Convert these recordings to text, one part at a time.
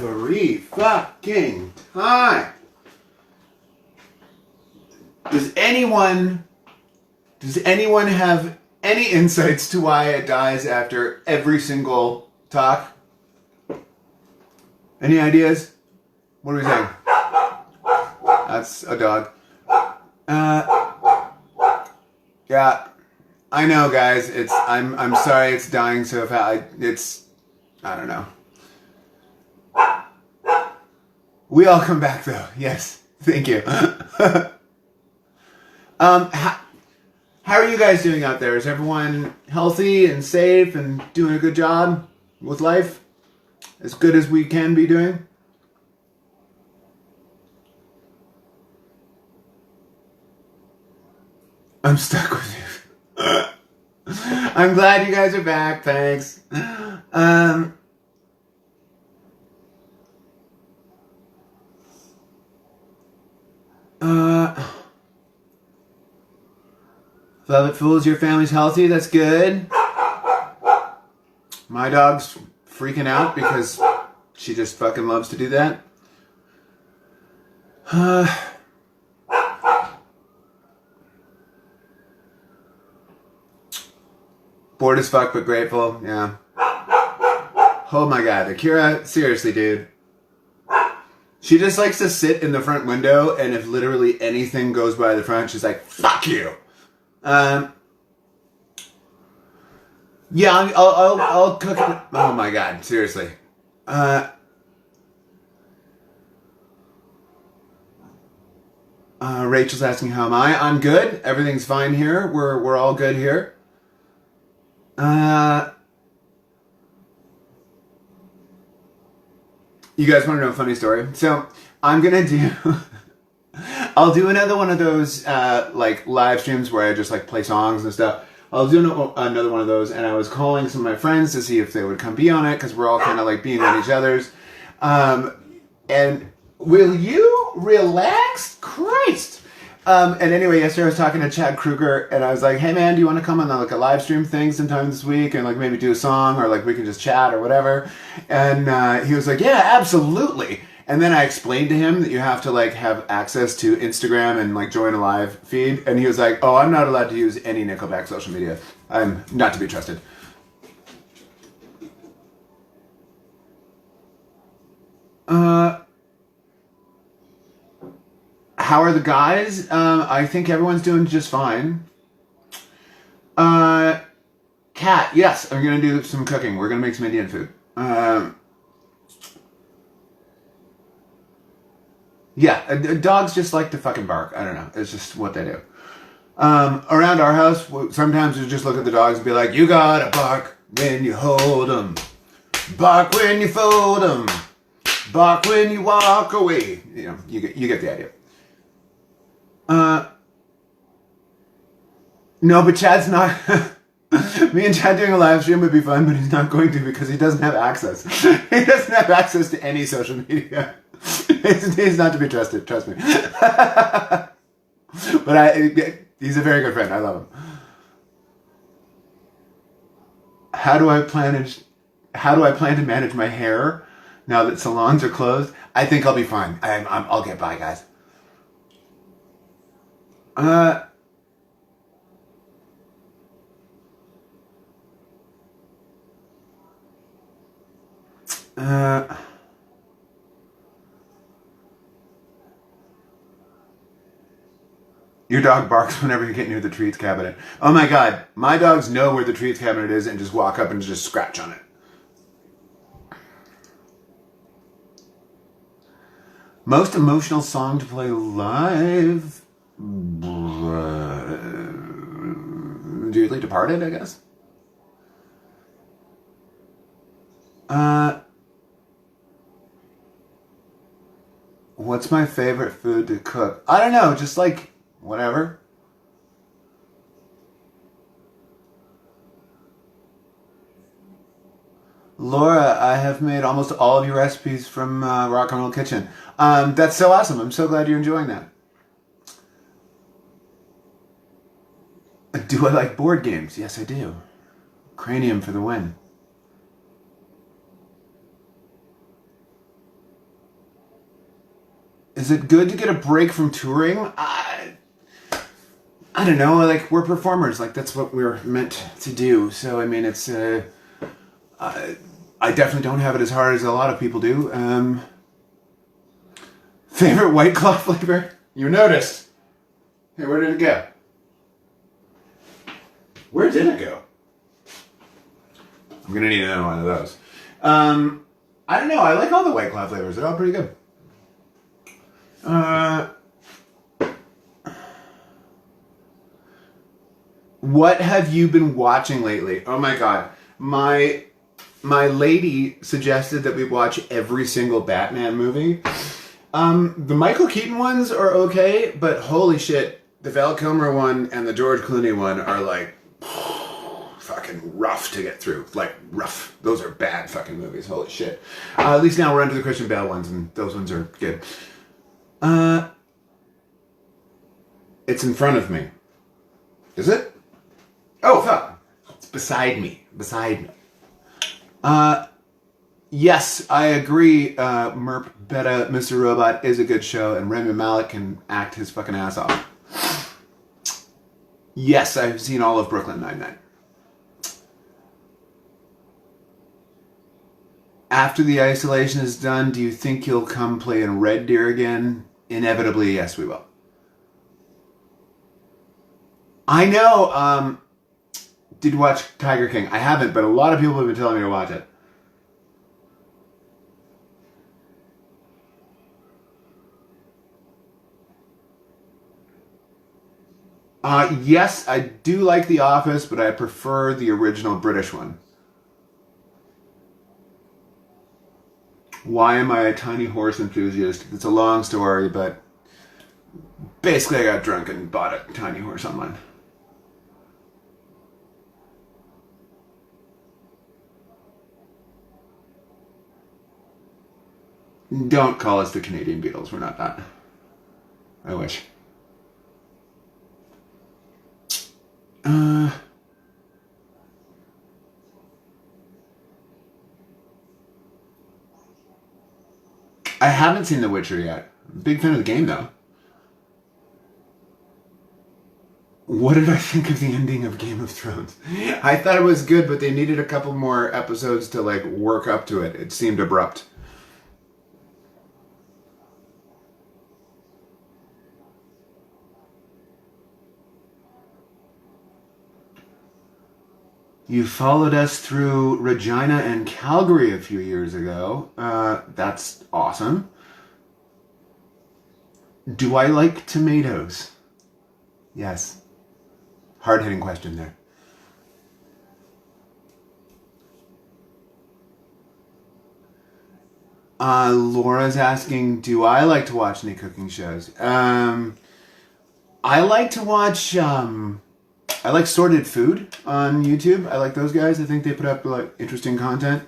every fucking time. Does anyone have any insights to why it dies after every single talk? Any ideas? What are we saying? That's a dog. Yeah, I know, guys. I'm sorry it's dying so fast. I don't know. We all come back though. Yes, thank you. How are you guys doing out there? Is everyone healthy and safe and doing a good job with life? As good as we can be doing? I'm stuck with you. I'm glad you guys are back. Thanks. Love it, fools. Your family's healthy. That's good. My dog's freaking out because she just fucking loves to do that. Bored as fuck, but grateful. Yeah. Oh my god, Akira, seriously, dude. She just likes to sit in the front window, and if literally anything goes by the front, she's like, fuck you. Yeah, I'll cook it. Oh my god, seriously. Rachel's asking how am I? I'm good. Everything's fine here. We're all good here. You guys want to know a funny story? So I'm gonna do. I'll do another one of those like live streams where I just like play songs and stuff. I'll do another one of those, and I was calling some of my friends to see if they would come be on it because we're all kind of like being on each other's. And will you relax? Christ. And anyway, yesterday I was talking to Chad Kruger, and I was like, "Hey man, do you want to come on like a live stream thing sometime this week, and like maybe do a song, or like we can just chat or whatever?" And he was like, "Yeah, absolutely." And then I explained to him that you have to like have access to Instagram and like join a live feed, and he was like, "Oh, I'm not allowed to use any Nickelback social media. I'm not to be trusted." How are the guys? I think everyone's doing just fine. Kat, yes, I'm gonna do some cooking. We're gonna make some Indian food. Yeah, dogs just like to fucking bark. I don't know. It's just what they do. Around our house, sometimes we just look at the dogs and be like, "You gotta bark when you hold them. Bark when you fold them. Bark when you walk away." You know, you get the idea. No, but Chad's not. Me and Chad doing a live stream would be fun, but he's not going to because he doesn't have access. He doesn't have access to any social media. He's not to be trusted, trust me. But he's a very good friend. I love him. How do I plan to manage my hair now that salons are closed? I think I'll be fine. I'll get by, guys. Your dog barks whenever you get near the treats cabinet. Oh my god, my dogs know where the treats cabinet is and just walk up and just scratch on it. Most emotional song to play live? Dearly Departed, I guess. What's my favorite food to cook? I don't know, just like whatever. Laura, I have made almost all of your recipes from Rock and Roll Kitchen. That's so awesome. I'm so glad you're enjoying that. Do I like board games? Yes, I do. Cranium for the win. Is it good to get a break from touring? I don't know. Like, we're performers. Like, that's what we're meant to do. So, I mean, it's I definitely don't have it as hard as a lot of people do. Favorite White Claw flavor? You noticed. Hey, where did it go? Where did it go? I'm gonna need another one of those. I don't know. I like all the White Claw flavors. They're all pretty good. What have you been watching lately? Oh my god. My lady suggested that we watch every single Batman movie. The Michael Keaton ones are okay, but holy shit, the Val Kilmer one and the George Clooney one are like fucking rough to get through. Like, rough. Those are bad fucking movies. Holy shit. At least now we're into the Christian Bale ones, and those ones are good. It's in front of me. Is it? Oh, fuck. It's beside me. Beside me. Yes, I agree. Merp Beta Mr. Robot is a good show, and Rami Malek can act his fucking ass off. Yes, I've seen all of Brooklyn Nine-Nine. After the isolation is done, do you think you'll come play in Red Deer again? Inevitably, yes, we will. I know, did you watch Tiger King? I haven't, but a lot of people have been telling me to watch it. Yes, I do like The Office, but I prefer the original British one. Why am I a tiny horse enthusiast? It's a long story, but basically I got drunk and bought a tiny horse online. Don't call us the Canadian Beatles. We're not that. I wish. I haven't seen The Witcher yet. Big fan of the game, though. What did I think of the ending of Game of Thrones? I thought it was good, but they needed a couple more episodes to, like, work up to it. It seemed abrupt. You followed us through Regina and Calgary a few years ago. That's awesome. Do I like tomatoes? Yes. Hard-hitting question there. Laura's asking, do I like to watch any cooking shows? I like to watch... I like Sorted Food on YouTube. I like those guys. I think they put up like interesting content.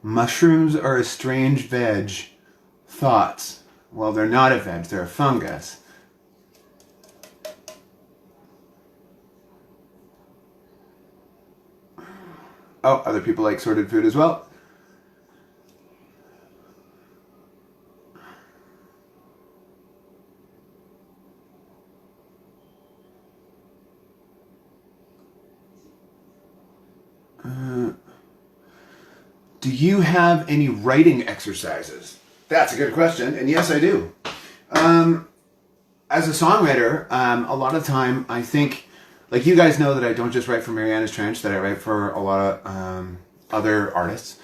Mushrooms are a strange veg. Thoughts? Well, they're not a veg. They're a fungus. Oh, other people like Sorted Food as well. Do you have any writing exercises? That's a good question, and yes, I do. As a songwriter, a lot of time I think, like you guys know that I don't just write for Mariana's Trench, that I write for a lot of other artists.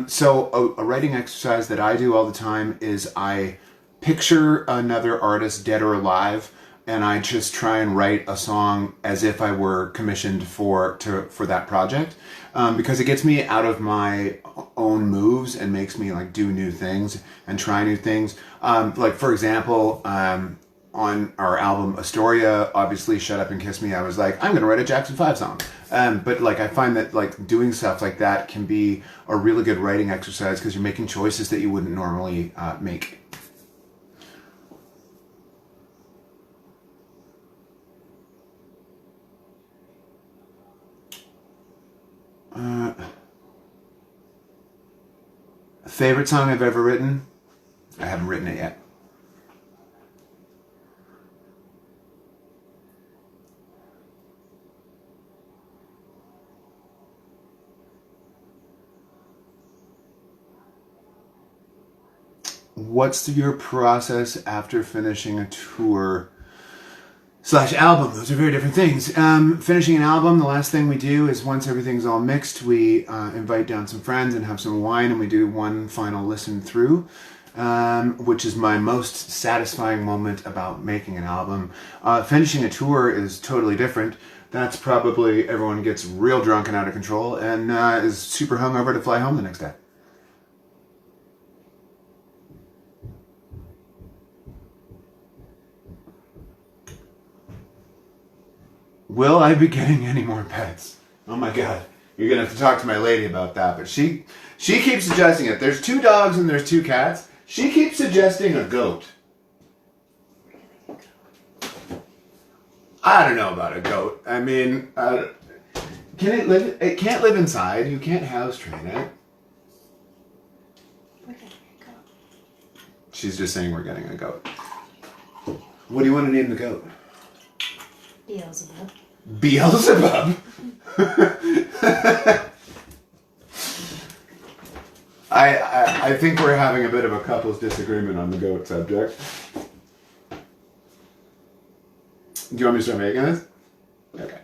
So a writing exercise that I do all the time is I picture another artist, dead or alive, and I just try and write a song as if I were commissioned for that project, because it gets me out of my own moves and makes me like do new things and try new things. Like for example, on our album Astoria, obviously Shut Up and Kiss Me, I was like, I'm gonna write a Jackson 5 song. But like I find that like doing stuff like that can be a really good writing exercise because you're making choices that you wouldn't normally make. Favorite song I've ever written? I haven't written it yet. What's your process after finishing a tour / album? Those are very different things. Finishing an album, the last thing we do is once everything's all mixed, we invite down some friends and have some wine, and we do one final listen through, which is my most satisfying moment about making an album. Finishing a tour is totally different. That's probably everyone gets real drunk and out of control and is super hungover to fly home the next day. Will I be getting any more pets? Oh my god. You're going to have to talk to my lady about that. But she keeps suggesting it. There's 2 dogs and there's 2 cats. She keeps suggesting a goat. I don't know about a goat. I mean, can it live? It can't live inside. You can't house train it. We're getting a goat. She's just saying we're getting a goat. What do you want to name the goat? Beelzebub. Beelzebub? I think we're having a bit of a couple's disagreement on the goat subject. Do you want me to start making this? Okay.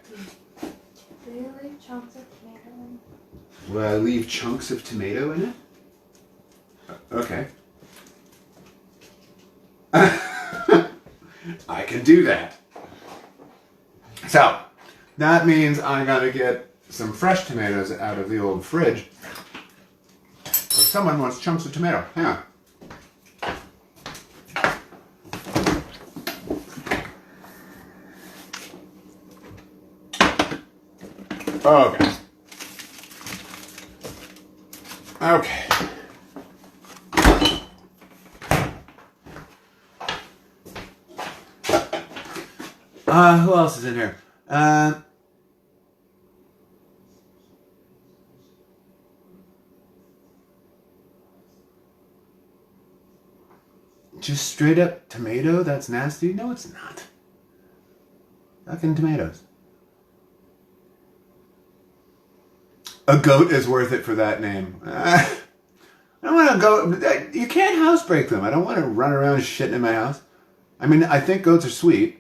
Do you leave chunks of tomato in it? Will I leave chunks of tomato in it? Okay. I can do that. So, that means I gotta get some fresh tomatoes out of the old fridge. So someone wants chunks of tomato. Hang on. Okay. Okay. Who else is in here? Just straight up tomato? That's nasty? No, it's not. Fucking tomatoes. A goat is worth it for that name. I don't want to go. You can't housebreak them. I don't want to run around shitting in my house. I mean, I think goats are sweet.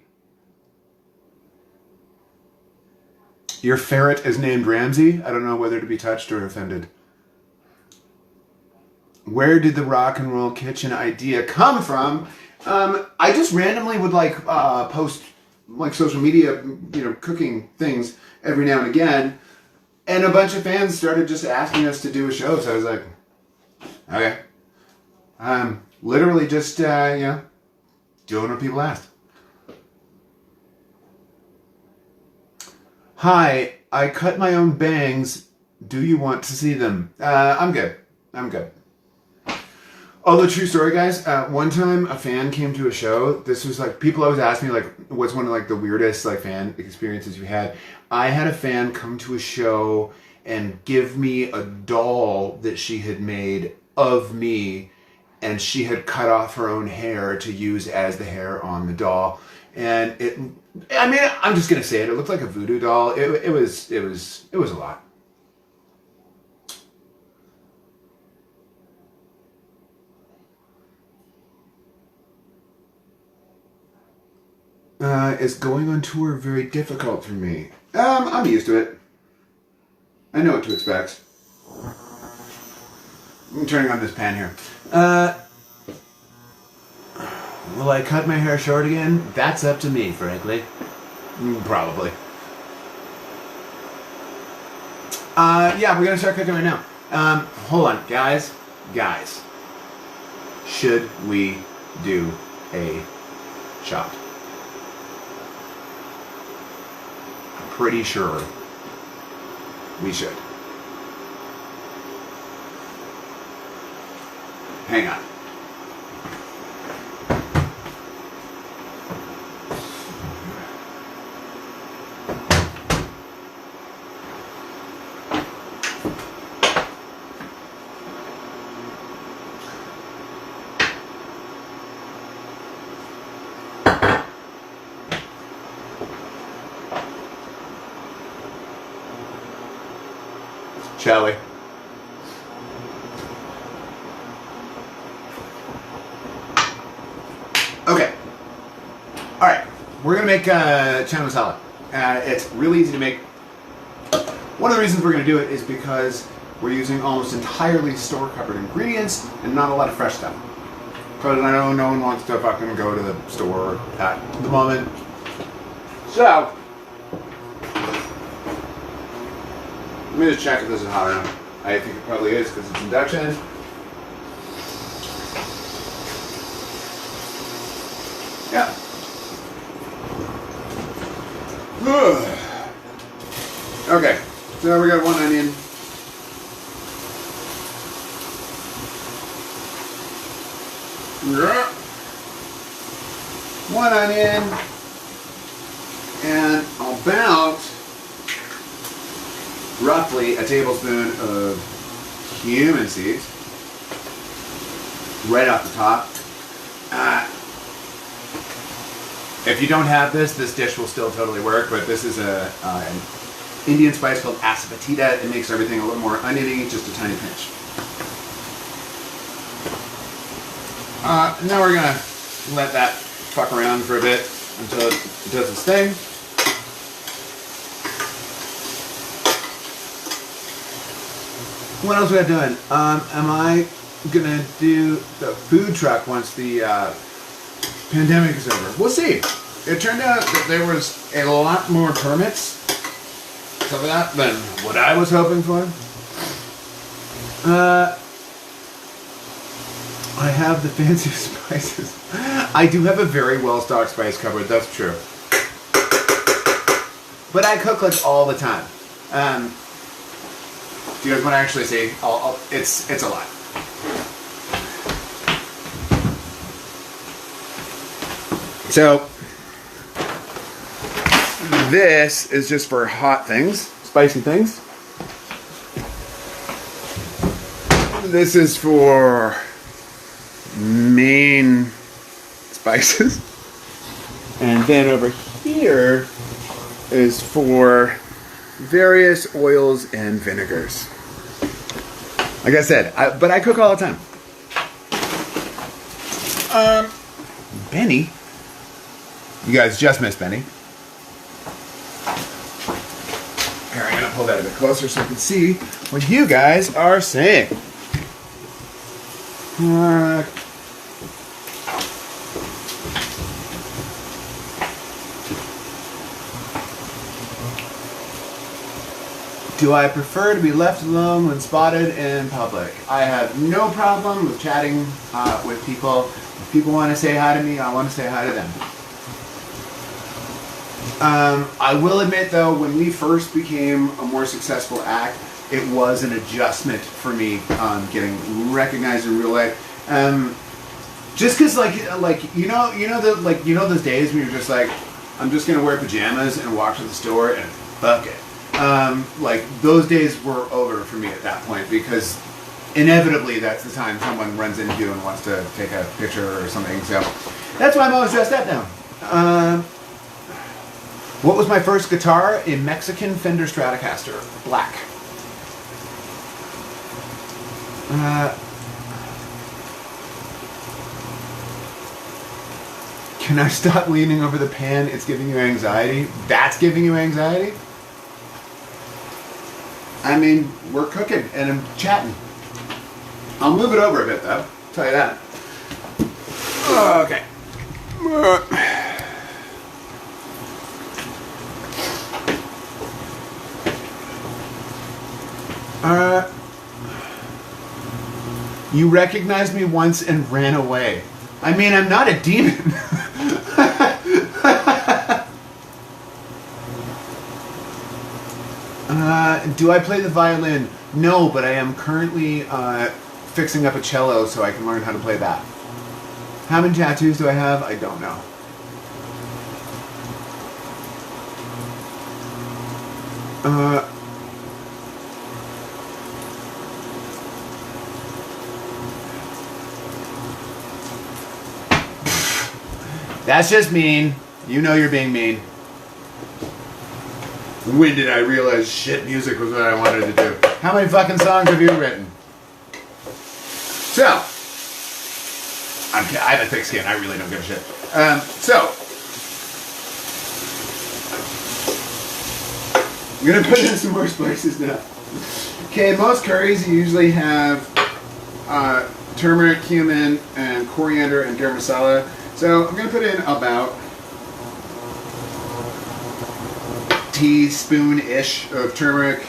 Your ferret is named Ramsay. I don't know whether to be touched or offended. Where did the rock and roll kitchen idea come from? I just randomly would post social media, cooking things every now and again. And a bunch of fans started just asking us to do a show. So I was like, okay. Literally just, doing what people asked. Hi, I cut my own bangs. Do you want to see them? I'm good. Although, true story, guys, one time a fan came to a show. This was people always ask me, what's one of the weirdest fan experiences you had? I had a fan come to a show and give me a doll that she had made of me, and she had cut off her own hair to use as the hair on the doll. And I'm just gonna say it. It looked like a voodoo doll. It was a lot. Is going on tour very difficult for me? I'm used to it. I know what to expect. I'm turning on this pan here. Will I cut my hair short again? That's up to me, frankly. Probably. Yeah, we're gonna start cooking right now. Hold on, guys. Should we do a shot? I'm pretty sure we should. Hang on. shall we? Okay. All right. We're gonna make chana masala. It's really easy to make. One of the reasons we're gonna do it is because we're using almost entirely store-covered ingredients and not a lot of fresh stuff. Because I know no one wants to fucking go to the store at the moment. So, let me just check if this is hot enough. I think it probably is because it's induction. Yeah. Okay, so we got 1 onion. Yeah. 1 onion and about roughly a tablespoon of cumin seeds right off the top. If you don't have this dish will still totally work, but this is an Indian spice called asafoetida. It makes everything a little more oniony, just a tiny pinch. Now we're gonna let that fuck around for a bit until it does its thing. What else we got doing? Am I gonna do the food truck once the pandemic is over? We'll see. It turned out that there was a lot more permits for that than what I was hoping for. I have the fancy spices. I do have a very well-stocked spice cupboard, that's true. But I cook like all the time. Do you guys want to actually see? It's a lot. So, this is just for hot things, spicy things. This is for main spices. And then over here is for various oils and vinegars. Like I said, but I cook all the time. Benny? You guys just missed Benny. Here, I'm gonna pull that a bit closer so I can see what you guys are saying. Do I prefer to be left alone when spotted in public? I have no problem with chatting with people. If people want to say hi to me, I want to say hi to them. I will admit though, when we first became a more successful act, it was an adjustment for me getting recognized in real life. Just because those days when you're just like, I'm just gonna wear pajamas and walk to the store and fuck it. Like those days were over for me at that point because inevitably that's the time someone runs into you and wants to take a picture or something. So that's why I'm always dressed up now. What was my first guitar? A Mexican Fender Stratocaster, black. Can I stop leaning over the pan? It's giving you anxiety. That's giving you anxiety? I mean, we're cooking and I'm chatting. I'll move it over a bit though, I'll tell you that. Okay. You recognized me once and ran away. I mean, I'm not a demon. Do I play the violin? No, but I am currently fixing up a cello so I can learn how to play that. How many tattoos do I have? I don't know. That's just mean. You know you're being mean. When did I realize shit music was what I wanted to do? How many fucking songs have you written? So, I have a thick skin. I really don't give a shit. I'm gonna put in some more spices now. Okay, most curries you usually have turmeric, cumin, and coriander and garam masala. So I'm gonna put in about a teaspoon-ish of turmeric.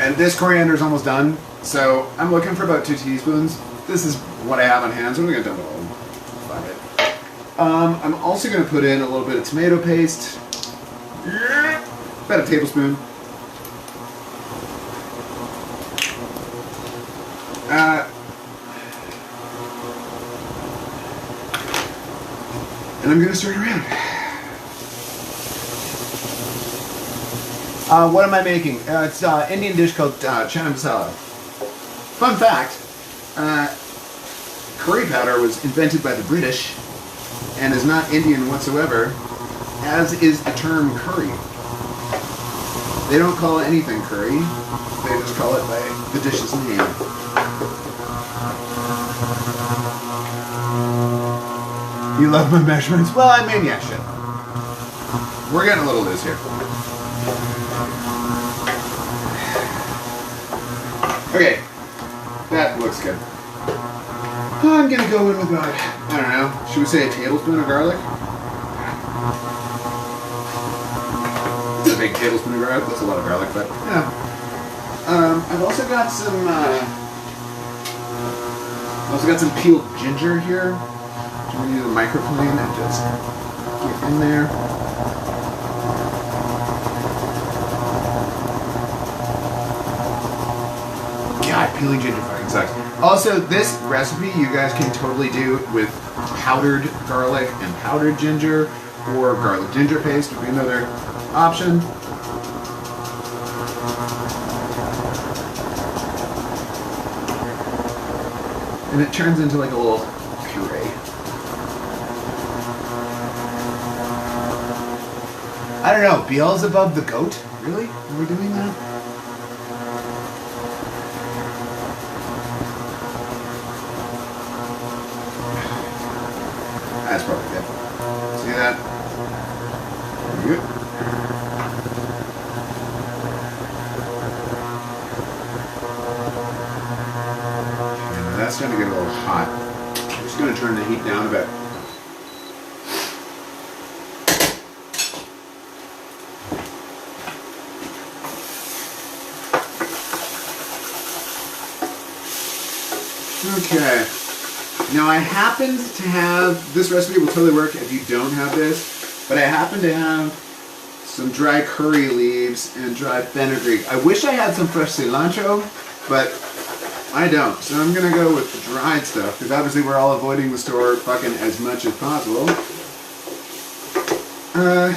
And this coriander is almost done, so I'm looking for about 2 teaspoons. This is what I have on hand, so I'm gonna dump it all. Fuck it. I'm also gonna put in a little bit of tomato paste. About a tablespoon. And I'm gonna stir it around. What am I making? It's an Indian dish called chana masala. Fun fact, curry powder was invented by the British and is not Indian whatsoever, as is the term curry. They don't call it anything curry, they just call it by the dish's name. You love my measurements? Well, I mean, yeah, shit. We're getting a little loose here. Okay, that looks good. I'm gonna go in with about, I don't know, should we say a tablespoon of garlic? It's a big tablespoon of garlic, that's a lot of garlic, but yeah. I've also got some peeled ginger here. I'm gonna use a microplane and just get in there. God, peeling ginger fucking sucks. Also, this recipe you guys can totally do with powdered garlic and powdered ginger, or garlic ginger paste would be another option. And it turns into like a little puree. I don't know, Beelzebub the goat? Really? Are we doing that? That's probably good. See that? Good. Okay, that's starting to get a little hot. I'm just going to turn the heat down a bit. Okay. Now I happened to have, this recipe will totally work if you don't have this, but I happen to have some dry curry leaves and dry fenugreek. I wish I had some fresh cilantro, but I don't. So I'm going to go with the dried stuff, because obviously we're all avoiding the store fucking as much as possible. And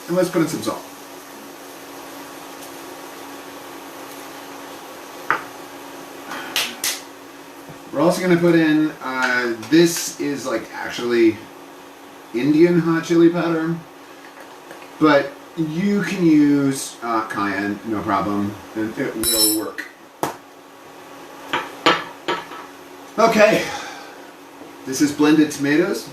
let's put in some salt. We're also going to put in, this is like actually Indian hot chili powder, but you can use cayenne, no problem, and it will work. Okay, this is blended tomatoes.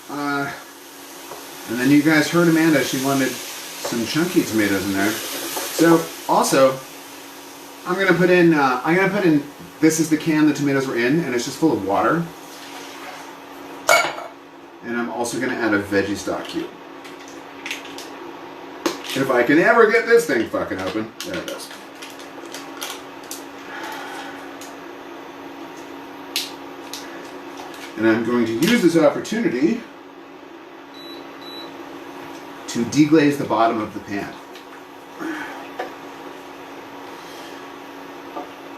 And then you guys heard Amanda, she wanted some chunky tomatoes in there. So, also, I'm gonna put in, this is the can the tomatoes were in, and it's just full of water. And I'm also gonna add a veggie stock cube. If I can ever get this thing fucking open. There it is. And I'm going to use this opportunity to deglaze the bottom of the pan.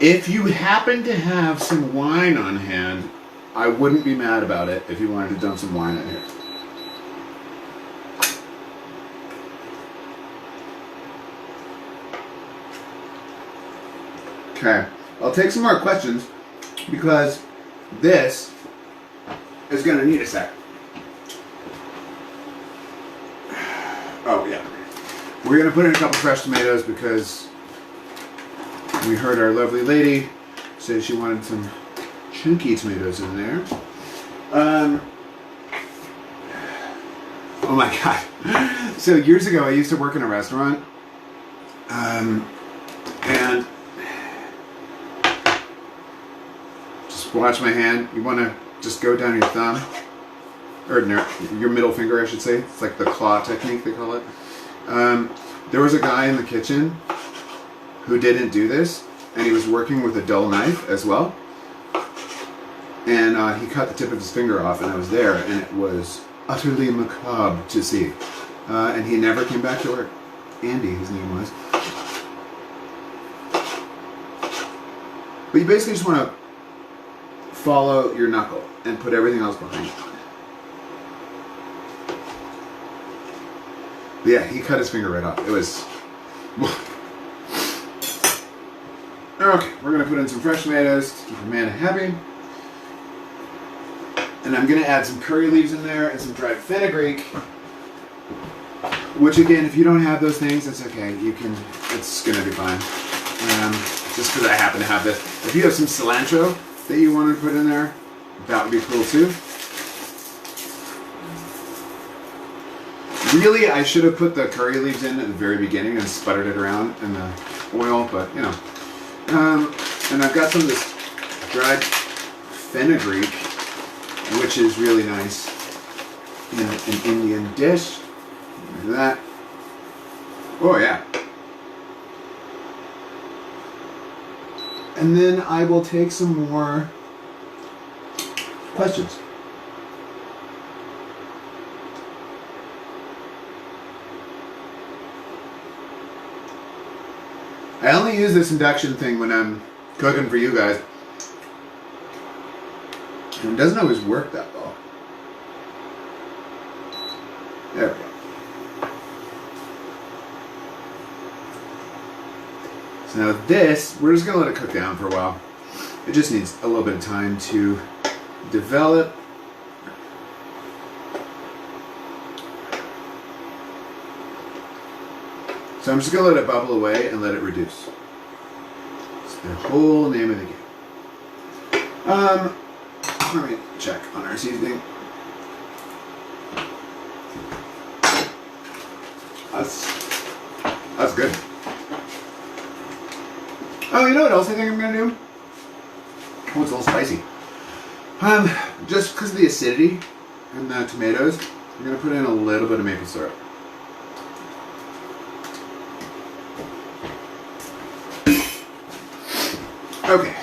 If you happen to have some wine on hand, I wouldn't be mad about it if you wanted to dump some wine in here. Okay, I'll take some more questions because this is going to need a sec. Oh, We're going to put in a couple fresh tomatoes because we heard our lovely lady say she wanted some chunky tomatoes in there. Oh my god. So years ago I used to work in a restaurant. And just watch my hand. You want to just go down your thumb. Or your middle finger, I should say. It's like the claw technique, they call it. There was a guy in the kitchen who didn't do this, and he was working with a dull knife as well. And he cut the tip of his finger off, and I was there, and it was utterly macabre to see. And he never came back to work. Andy, his name was. But you basically just want to follow your knuckle and put everything else behind it. But yeah, he cut his finger right off. It was... Okay, we're going to put in some fresh tomatoes to keep Amanda happy. And I'm going to add some curry leaves in there and some dried fenugreek. Which again, if you don't have those things, that's okay. You can, it's going to be fine. Just because I happen to have this. If you have some cilantro that you want to put in there, that would be cool too. Really, I should have put the curry leaves in at the very beginning and sputtered it around in the oil, but you know. And I've got some of this dried fenugreek, which is really nice in an Indian dish. Like that. Oh yeah. And then I will take some more questions. I only use this induction thing when I'm cooking for you guys. And it doesn't always work that well. There we go. So now this, we're just going to let it cook down for a while. It just needs a little bit of time to develop. So I'm just going to let it bubble away and let it reduce. It's the whole name of the game. Let me check on our seasoning. That's good. Oh, you know what else I think I'm going to do? Oh, it's a little spicy. Just because of the acidity and the tomatoes, I'm going to put in a little bit of maple syrup. Okay.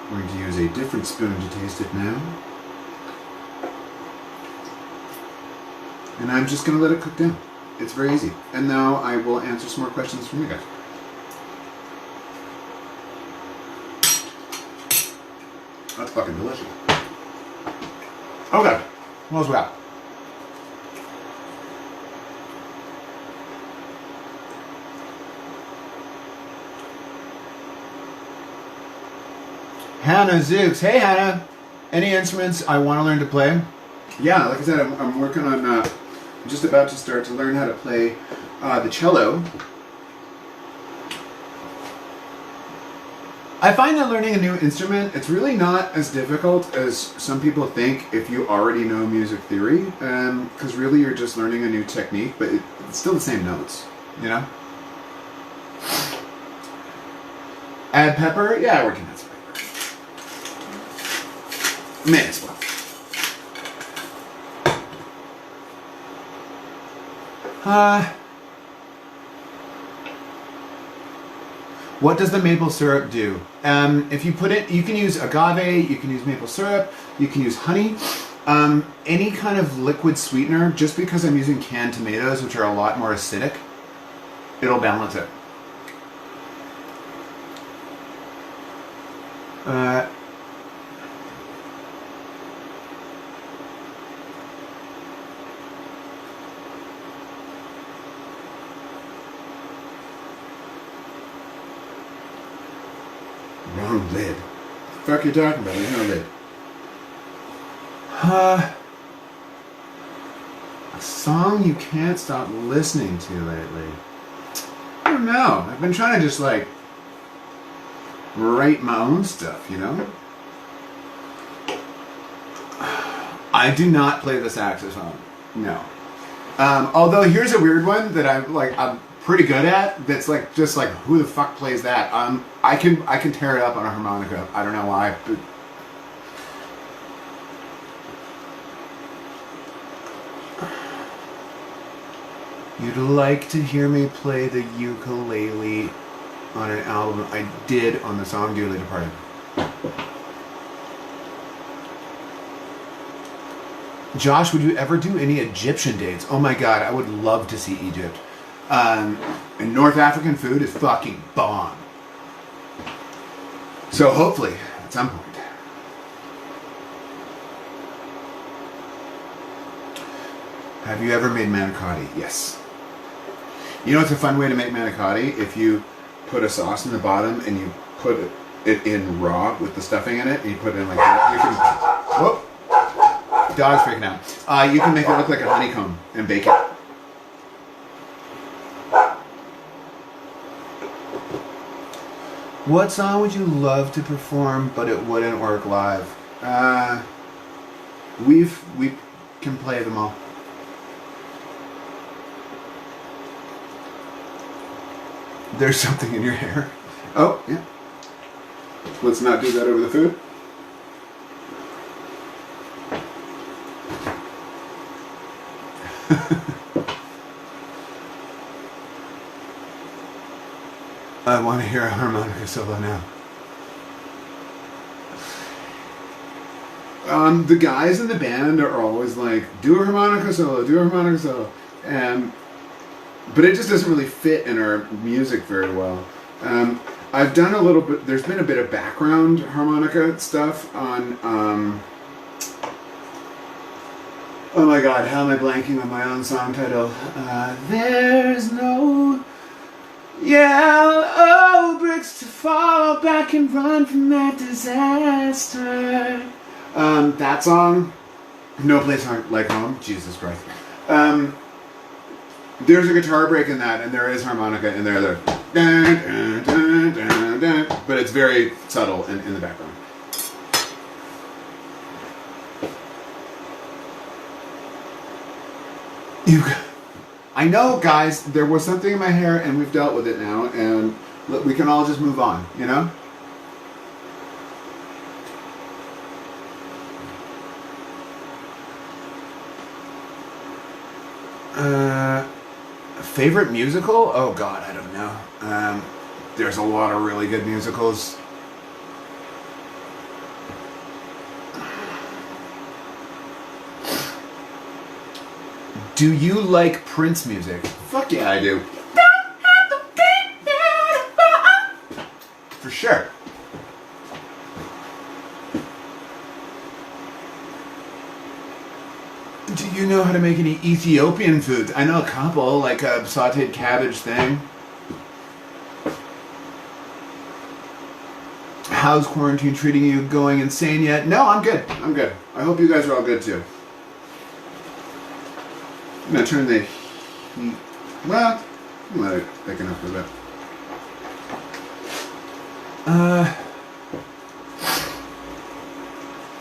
I'm going to use a different spoon to taste it now. And I'm just going to let it cook down. It's very easy. And now I will answer some more questions from you guys. That's fucking delicious. Okay. What else we got? Hannah Zooks. Hey Hannah. Any instruments I want to learn to play? Yeah, like I said, I'm working on, I'm just about to start to learn how to play the cello. I find that learning a new instrument, it's really not as difficult as some people think if you already know music theory, because really you're just learning a new technique, but it's still the same notes, you know? Add pepper? Yeah, we can add some pepper. May as well. What does the maple syrup do? If you put it, you can use agave, you can use maple syrup, you can use honey, any kind of liquid sweetener. Just because I'm using canned tomatoes, which are a lot more acidic, it'll balance it. Wrong lid. What the fuck are you talking about? There's no lid. Song you can't stop listening to lately. I don't know. I've been trying to just like write my own stuff, you know? I do not play the saxophone. No. Although here's a weird one that I'm pretty good at. That's like just like who the fuck plays that? I can tear it up on a harmonica. I don't know why. But you'd like to hear me play the ukulele on an album I did on the song Dearly Departed. Josh, would you ever do any Egyptian dates? Oh my god, I would love to see Egypt. And North African food is fucking bomb. So hopefully, at some point. Have you ever made manicotti? Yes. You know what's a fun way to make manicotti? If you put a sauce in the bottom and you put it in raw with the stuffing in it, and you put it in like that, you can... Whoop! Dog's freaking out. You can make it look like a honeycomb and bake it. What song would you love to perform, but it wouldn't work live? We can play them all. There's something in your hair. Oh, yeah. Let's not do that over the food. I want to hear a harmonica solo now. The guys in the band are always like, do a harmonica solo, do a harmonica solo. But it just doesn't really fit in our music very well. I've done a little bit, there's been a bit of background harmonica stuff on, oh my god, how am I blanking on my own song title? There's no yellow bricks to fall back and run from that disaster. That song, No Place Like Home, Jesus Christ. There's a guitar break in that, and there is harmonica in there. Dun, dun, dun, dun, dun, but it's very subtle in the background. I know, guys, there was something in my hair, and we've dealt with it now, and we can all just move on, you know? Favorite musical? Oh god, I don't know. There's a lot of really good musicals. Do you like Prince music? Fuck yeah, I do. For sure. Do you know how to make any Ethiopian foods? I know a couple, like a sauteed cabbage thing. How's quarantine treating you? Going insane yet? No, I'm good. I'm good. I hope you guys are all good too. I'm gonna turn the heat. Well, I'm gonna let it thicken up a bit.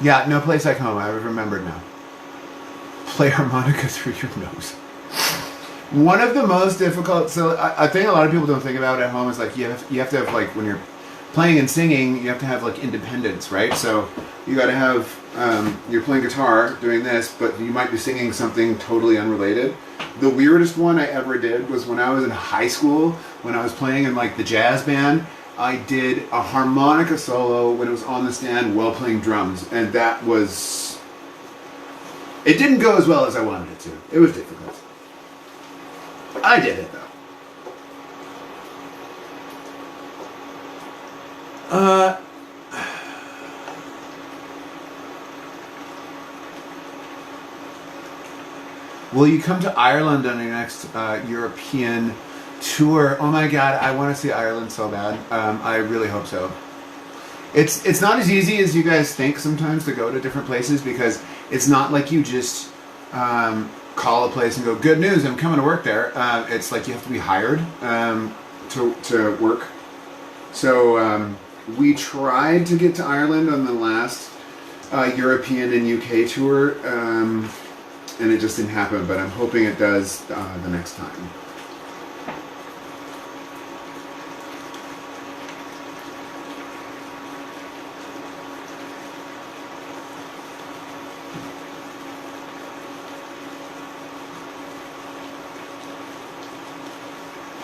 Yeah, No Place Like Home. I've remembered now. Play harmonica through your nose. One of the most difficult. So I think a lot of people don't think about it at home is like you have to have like when you're playing and singing, you have to have like independence, right? So you got to have you're playing guitar doing this, but you might be singing something totally unrelated. The weirdest one I ever did was when I was in high school, when I was playing in like the jazz band. I did a harmonica solo when it was on the stand while playing drums, and that was. It didn't go as well as I wanted it to. It was difficult. I did it though. Will you come to Ireland on your next European tour? Oh my god, I want to see Ireland so bad. I really hope so. It's not as easy as you guys think sometimes to go to different places because it's not like you just call a place and go, good news, I'm coming to work there. It's like you have to be hired to work. So we tried to get to Ireland on the last European and UK tour, and it just didn't happen, but I'm hoping it does the next time.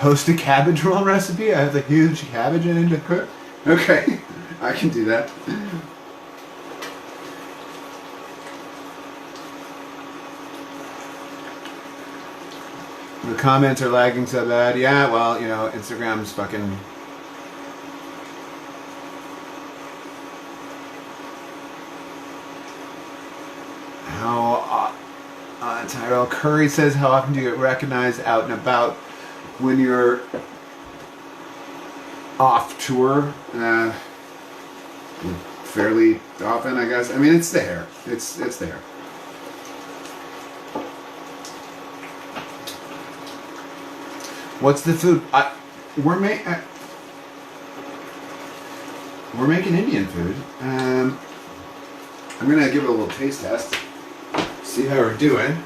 Host a cabbage roll recipe? I have the huge cabbage I need to cook. Okay, I can do that. The comments are lagging so bad. Yeah, well, you know, Instagram's fucking... Tyrell Curry says, how often do you get recognized out and about when you're off tour? Fairly often, I guess. I mean, it's there. It's there. What's the food? We're making Indian food. I'm gonna give it a little taste test. See how we're doing.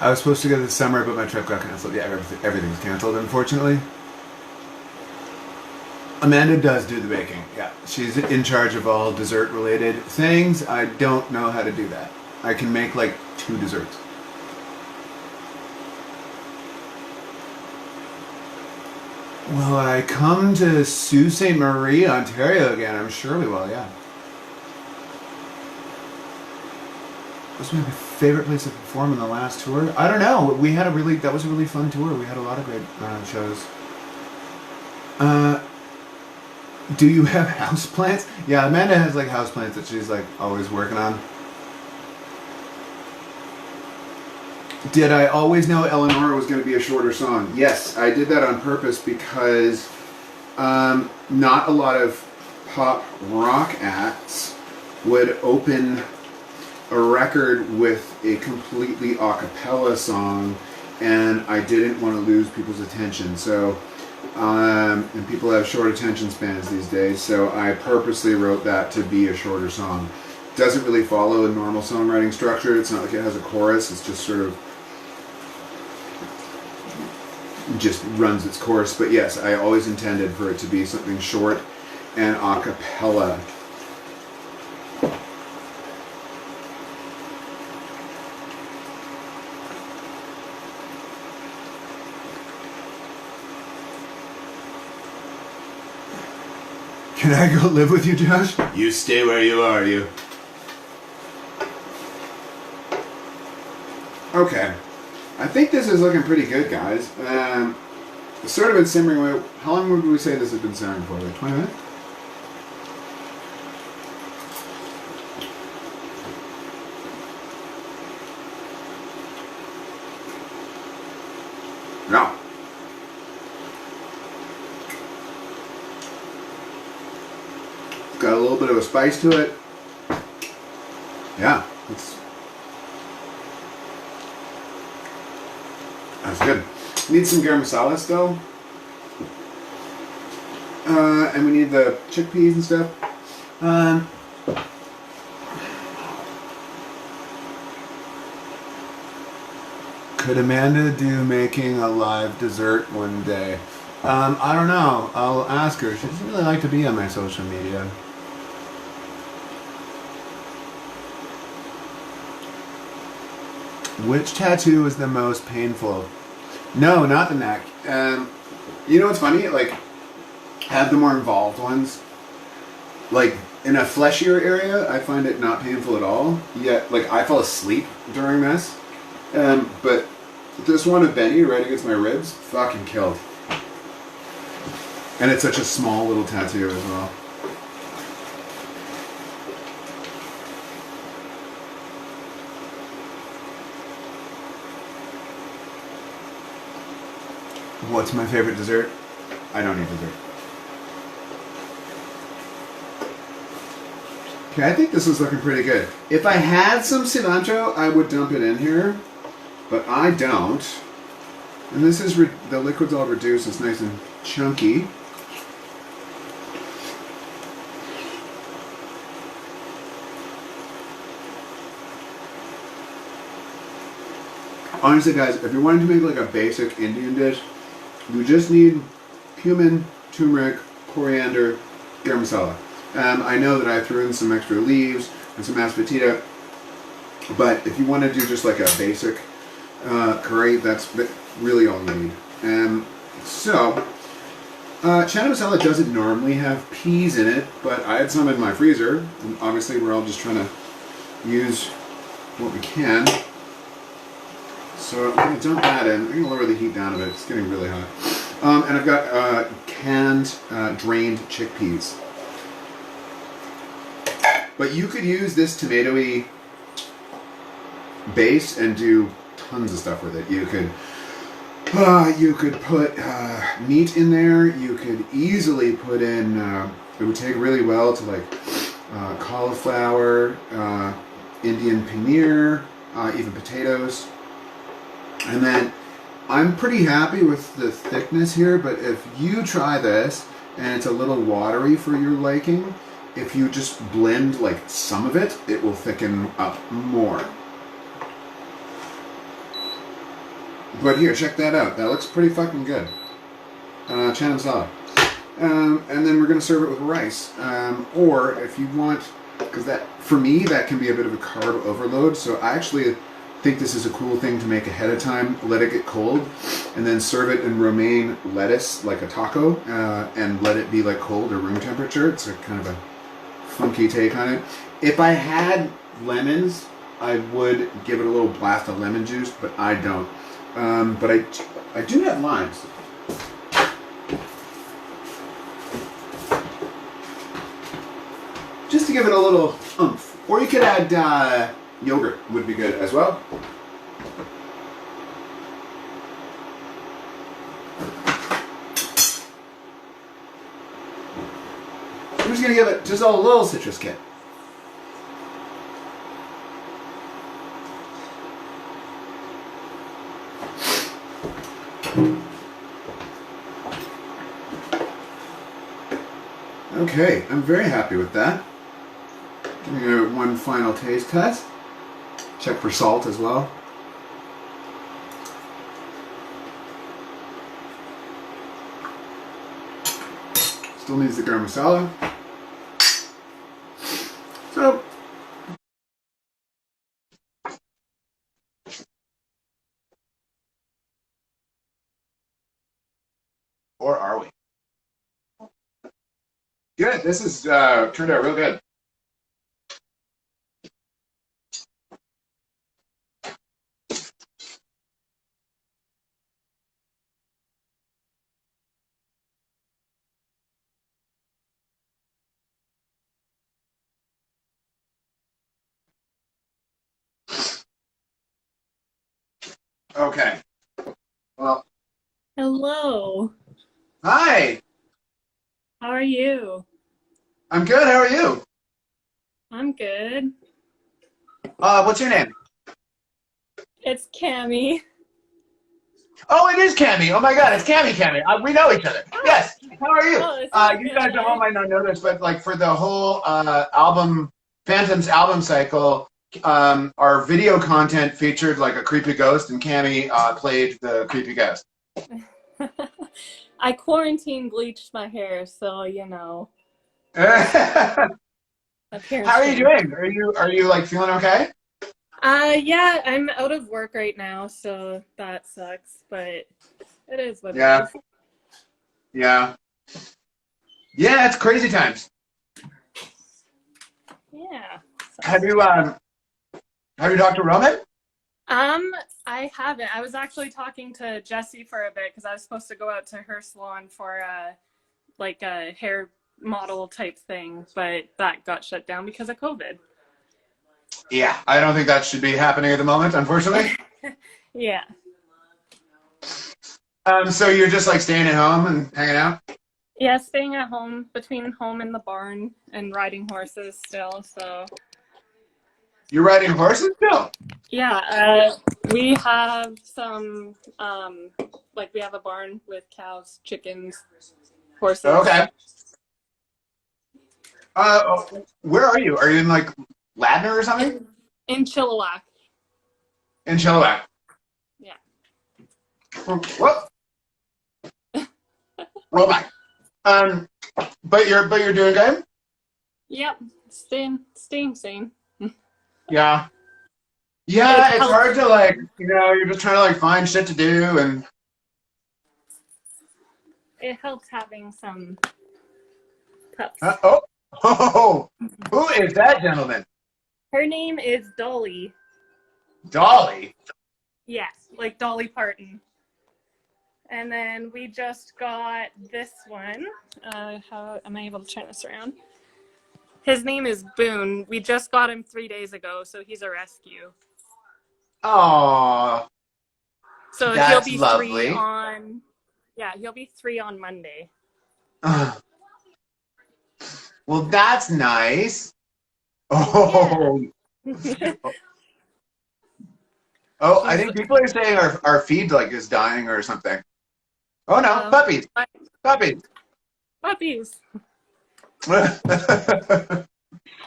I was supposed to go this summer, but my trip got canceled. Yeah, everything's canceled, unfortunately. Amanda does do the baking. Yeah, she's in charge of all dessert-related things. I don't know how to do that. I can make like 2 desserts. Will I come to Sault Ste. Marie, Ontario again? I'm sure we will, yeah. What's my favorite place to perform in the last tour? I don't know. That was a really fun tour. We had a lot of great shows. Do you have houseplants? Yeah, Amanda has like houseplants that she's like always working on. Did I always know Eleanor was going to be a shorter song? Yes, I did that on purpose because not a lot of pop rock acts would open a record with a completely a cappella song, and I didn't want to lose people's attention. So, and people have short attention spans these days, so I purposely wrote that to be a shorter song. Doesn't really follow a normal songwriting structure. It's not like it has a chorus. It's just sort of just runs its course. But yes, I always intended for it to be something short and a cappella. Can I go live with you, Josh? You stay where you are, you. Okay. I think this is looking pretty good, guys. It's sort of been simmering away. How long would we say this has been simmering for? Like 20 minutes? No. Got a little bit of a spice to it. Yeah, that's good. Need some garam masala still. And we need the chickpeas and stuff. Could Amanda do making a live dessert one day? I don't know. I'll ask her. She doesn't really like to be on my social media. Which tattoo is the most painful? No, not the neck. You know what's funny? Like, have the more involved ones. Like, in a fleshier area, I find it not painful at all. Yet, like, I fell asleep during this. But this one of Benny right against my ribs, fucking killed. And it's such a small little tattoo as well. What's my favorite dessert? I don't eat dessert. Okay, I think this is looking pretty good. If I had some cilantro, I would dump it in here, but I don't. And this is, the liquid's all reduced, it's nice and chunky. Honestly, guys, if you're wanting to make like a basic Indian dish, you just need cumin, turmeric, coriander, garam masala. I know that I threw in some extra leaves and some mashed potato, but if you want to do just like a basic curry, that's really all you need. So, chana masala doesn't normally have peas in it, but I had some in my freezer, and obviously we're all just trying to use what we can. So I'm going to dump that in. I'm going to lower the heat down a bit. It's getting really hot. And I've got canned, drained chickpeas. But you could use this tomatoey base and do tons of stuff with it. You could put meat in there. You could easily put in. It would take really well to like cauliflower, Indian paneer, even potatoes. And then I'm pretty happy with the thickness here, but if you try this and it's a little watery for your liking, if you just blend like some of it, it will thicken up more. But here, check that out. That looks pretty fucking good. Chana masala. And then we're going to serve it with rice. Or if you want, because that, for me, that can be a bit of a carb overload, so I actually think this is a cool thing to make ahead of time, let it get cold, and then serve it in romaine lettuce like a taco, and let it be like cold or room temperature. It's a kind of a funky take on it. If I had lemons, I would give it a little blast of lemon juice, but I don't. But I do have limes. Just to give it a little oomph. Or you could add yogurt, would be good as well. I'm just going to give it just a little citrus kick. Okay, I'm very happy with that. Giving it one final taste test. Check for salt as well. Still needs the garam masala. So, or are we? Good. This has turned out real good. Okay. Well, Hello. hi. How are you? I'm good. How are you? I'm good. What's your name? It's Cammy. Oh, it is Cammy. Oh my God, it's Cammy. We know each other. Yes. How are you? Oh, this is You good. guys at home might not know this, but like for the whole album, Phantom's album cycle, our video content featured like a creepy ghost, and Cammy played the creepy ghost. I quarantine bleached my hair, so you know. How are you doing? Are you like feeling okay? Yeah, I'm out of work right now, so that sucks, but it is what it is. Yeah. Yeah, it's crazy times. Yeah. Have you talked to Roman? I haven't. I was actually talking to Jessie for a bit because I was supposed to go out to her salon for like a hair model type thing, but that got shut down because of COVID. Yeah, I don't think that should be happening at the moment, unfortunately. Yeah. So you're just like staying at home and hanging out? Yeah, staying at home, between home and the barn, and riding horses still. So You're riding horses still? yeah, we have some like we have a barn with cows, chickens, horses. Okay. Where are you? Are you in like Ladner or something? In Chilliwack. In Chilliwack. Yeah. Whoop. Roll back. But you're doing good? Yep. Staying sane. Yeah. Yeah, it's hard to like, you're just trying to like find shit to do and It helps having some pups. oh, who is that gentleman? Her name is Dolly. Dolly. Yes, like Dolly Parton. And then we just got this one. How am I able to turn this around? His name is Boone. We just got him 3 days ago, so he's a rescue. Oh, So that's he'll be lovely. 3 on. Yeah, he'll be 3 on Monday. Well, that's nice. Oh. Yeah. Oh, I think people are saying our feed like is dying or something. Oh no, puppies. Puppies. Puppies. All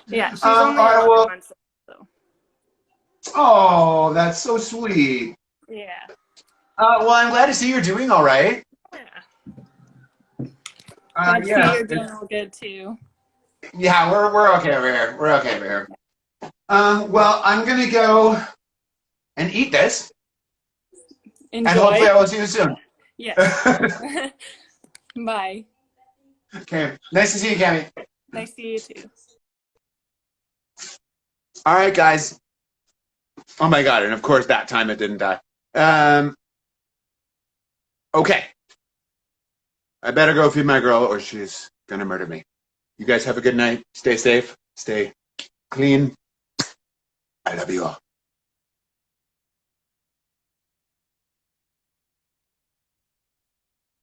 Yeah, she's only 11 months old. So. Oh, that's so sweet. Yeah. Well, I'm glad to see you're doing all right. Yeah. Yeah, you're doing all good too. Yeah, we're okay over here. We're okay over here. Well, I'm gonna go and eat this. Enjoy. And hopefully I will see you soon. Yes. Bye. Okay. Nice to see you, Cammy. Nice to see you too. All right, guys. Oh my God! And of course, that time it didn't die. Okay. I better go feed my girl, or she's gonna murder me. You guys have a good night. Stay safe. Stay clean. I love you all.